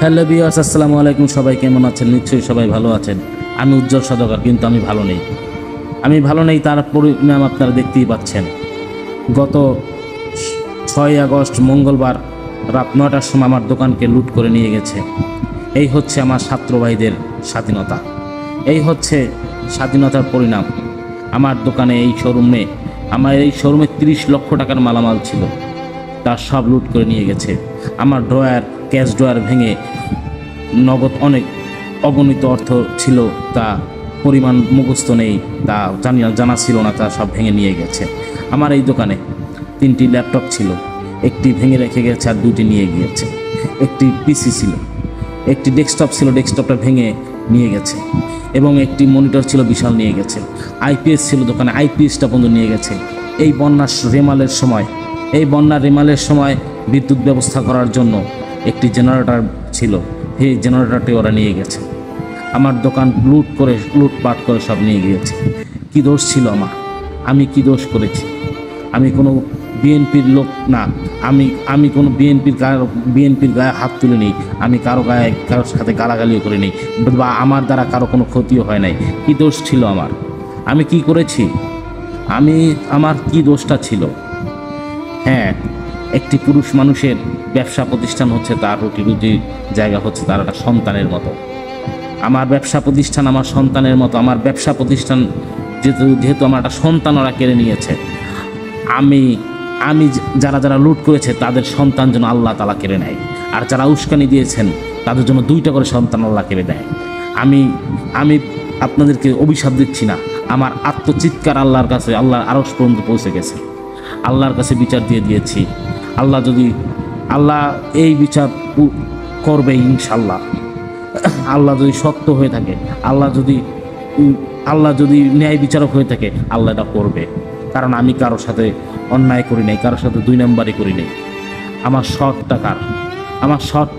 Hello viewers, আসসালামু আলাইকুম। সবাই কেমন আছেন? নিশ্চয়ই সবাই ভালো আছেন। আমি উজ্জ্বল সদকার, কিন্তু আমি ভালো নেই। তার পরিণাম আপনারা দেখতেই পাচ্ছেন। গত 6 আগস্ট মঙ্গলবার রাত 9টার সময় আমার দোকানকে লুট করে নিয়ে গেছে। এই হচ্ছে আমার ছাত্র ভাইদের স্বাধীনতা, এই হচ্ছে স্বাধীনতার পরিণাম। আমার দোকানে আমার এই শোরুমে 30 লক্ষ টাকার মালামাল ছিল, তার সব লুট করে নিয়ে গেছে। আমার ক্যাশ ড্রয়ার ভেঙে নগদ অনেক অগণিত অর্থ ছিল, তা পরিমাণ মুখস্থ নেই, তা জানা ছিল না, তা সব ভেঙে নিয়ে গেছে। আমার এই দোকানে 3টি ল্যাপটপ ছিল, একটি ভেঙে রেখে গেছে আর 2টি নিয়ে গিয়েছে। একটি পিসি ছিল, একটি ডেস্কটপ ছিল, ডেস্কটপটা ভেঙে নিয়ে গেছে। এবং একটি মনিটর ছিল, বিশাল নিয়ে গেছে। আইপিএস ছিল দোকানে, আইপিএসটা পর্যন্ত নিয়ে গেছে। এই বন্যার রেমালের সময় বিদ্যুৎ ব্যবস্থা করার জন্য একটি জেনারেটর ছিল, সেই জেনারেটরটি ওরা নিয়ে গেছে। আমার দোকান লুটপাট করে সব নিয়ে গিয়েছে। কি দোষ ছিল আমার? আমি কি দোষ করেছি? আমি কোনো বিএনপির লোক না, আমি কোনো বিএনপির গায়ে হাত তুলে নিই, আমি কারোর সাথে গালাগালিও করে নিই, বা আমার দ্বারা কারো কোনো ক্ষতিও হয় নাই। কি দোষ ছিল আমার? আমি কি করেছি? আমার কি দোষটা ছিল? হ্যাঁ, একটি পুরুষ মানুষের ব্যবসা প্রতিষ্ঠান হচ্ছে তার রুটির জায়গা হচ্ছে তার একটা সন্তানের মতো। আমার ব্যবসা প্রতিষ্ঠান আমার সন্তানের মতো। আমার ব্যবসা প্রতিষ্ঠান যেহেতু আমার একটা সন্তান ওরা কেড়ে নিয়েছে, আমি যারা লুট করেছে তাদের সন্তান যেন আল্লাহ তাআলা কেড়ে নেয়, আর যারা উস্কানি দিয়েছেন তাদের জন্য 2টা করে সন্তান আল্লাহ কেড়ে দেয়। আমি আপনাদেরকে অভিশাপ দিচ্ছি না, আমার আত্মচিৎকার আল্লাহর কাছে, আল্লাহর আরশ পর্যন্ত পৌঁছে গেছে। আল্লাহর কাছে বিচার দিয়ে দিয়েছি। আল্লাহ এই বিচার করবে ইনশাল্লাহ। আল্লাহ যদি সত্য হয়ে থাকে, আল্লাহ যদি ন্যায় বিচারক হয়ে থাকে, আল্লাহ এটা করবে। কারণ আমি কারোর সাথে অন্যায় করি নাই, কারোর সাথে 2 নম্বরই করি নাই। আমার সৎ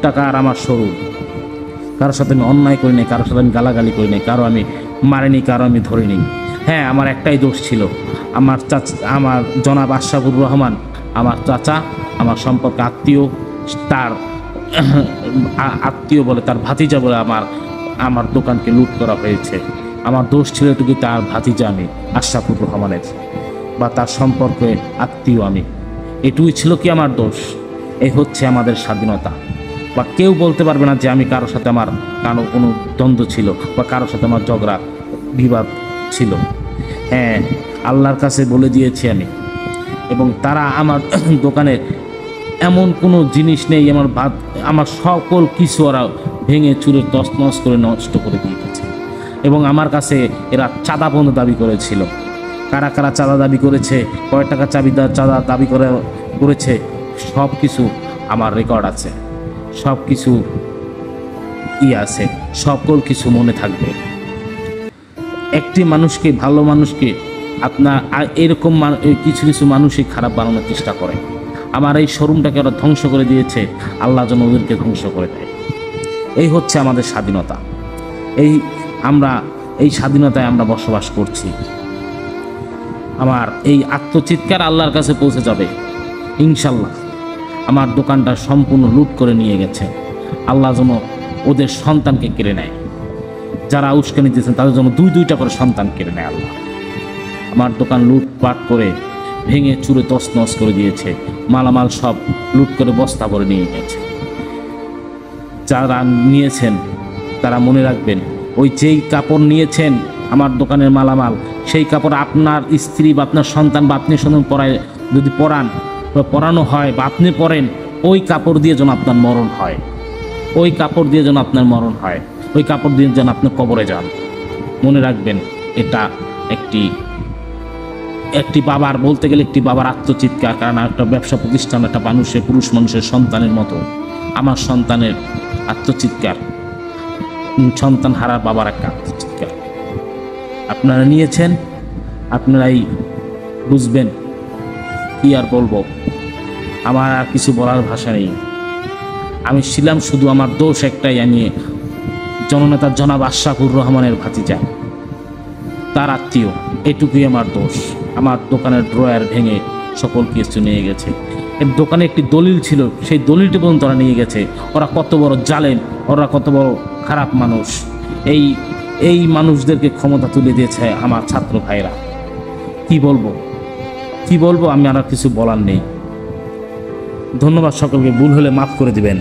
টাকা আর আমার স্বরূপ, কারোর সাথে আমি অন্যায় করি নাই, কারোর সাথে আমি গালাগালি করি নাই, কারো আমি মারিনি, কারো আমি ধরিনি। হ্যাঁ, আমার একটাই দোষ ছিল। আমার জনাব আশরাফুর রহমান, আমার চাচা, আমার সম্পর্কে আত্মীয় বলে, তার ভাতিজা বলে আমার দোকানকে লুট করা হয়েছে। আমার দোষ ছিল এটুকু, তার ভাতিজা আমি আশরাফুর রহমানের, বা তার সম্পর্কে আত্মীয় আমি। এটুকুই ছিল কি আমার দোষ? এই হচ্ছে আমাদের স্বাধীনতা। বা কেউ বলতে পারবে না যে আমি কারোর সাথে আমার কোনো দ্বন্দ্ব ছিল, বা কারোর সাথে আমার ঝগড়া বিবাদ ছিল। হ্যাঁ, আল্লাহর কাছে বলে দিয়েছি আমি। এবং তারা আমার দোকানে এমন কোনো জিনিস নেই, আমার সকল কিছু ওরা ভেঙে চুরে তছনছ করে নষ্ট করে দিয়ে গেছে। এবং আমার কাছে এরা চাঁদা পর্যন্ত দাবি করেছিল। কারা চাঁদা দাবি করেছে, কয় টাকা চাঁদা দাবি করেছে, সব কিছু আমার রেকর্ড আছে, সব কিছু আছে, সকল কিছু মনে থাকবে। একটি মানুষকে, ভালো মানুষকে আপনার এরকম কিছু মানুষই খারাপ বানানোর চেষ্টা করে। আমার এই শোরুমটাকে ওরা ধ্বংস করে দিয়েছে, আল্লাহ যেন ওদেরকে ধ্বংস করে দেয়। এই হচ্ছে আমাদের স্বাধীনতা। এই স্বাধীনতায় আমরা বসবাস করছি। আমার এই আত্মচিৎকার আল্লাহর কাছে পৌঁছে যাবে ইনশাল্লাহ। আমার দোকানটা সম্পূর্ণ লুট করে নিয়ে গেছে, আল্লাহ যেন ওদের সন্তানকে কেড়ে নেয়। যারা উস্কানি দিয়েছেন তাদের জন্য 2টা করে সন্তান কেড়ে নেয় আল্লাহ। আমার দোকান লুটপাট করে ভেঙে চুরে তছনছ করে দিয়েছে, মালামাল সব লুট করে বস্তা ভরে নিয়ে গেছে। যারা নিয়েছেন তারা মনে রাখবেন, ওই যেই কাপড় নিয়েছেন আমার দোকানের মালামাল, সেই কাপড় আপনার স্ত্রী বা আপনার সন্তান বা আপনি যদি পরানো হয় বা আপনি পরেন, ওই কাপড় দিয়ে যেন আপনার মরণ হয়, ওই কাপড় দিয়ে যেন আপনার মরণ হয়, ওই কাপড় দিয়ে যেন আপনি কবরে যান। মনে রাখবেন, এটা একটি বাবার, বলতে গেলে একটি বাবার আত্মচিৎকার। কারণ একটা ব্যবসা প্রতিষ্ঠান একটা পুরুষ মানুষের সন্তানের মতো। আমার সন্তানের আত্মচিৎকার, সন্তান হারা বাবার একটা আত্মচিৎকার। আপনারা নিয়েছেন, আপনারাই বুঝবেন। কি আর বলবো, আমার আর কিছু বলার ভাষা নেই। আমি ছিলাম শুধু, আমার দোষ একটাই, আমি জননেতা জনাব আশরাফুর রহমানের ভাতিজা, তার আত্মীয়। এটুকুই আমার দোষ। আমার দোকানের ড্রয়ার ভেঙে সকল কিছু নিয়ে গেছে। এর দোকানে একটি দলিল ছিল, সেই দলিলটি পর্যন্ত ওরা নিয়ে গেছে। ওরা কত বড় জালেম, ওরা কত বড় খারাপ মানুষ। এই এই মানুষদেরকে ক্ষমতা তুলে দিয়েছে আমার ছাত্র ভাইরা। কি বলবো, আমি আর কিছু বলার নেই। ধন্যবাদ সকলকে, ভুল হলে মাফ করে দিবেন।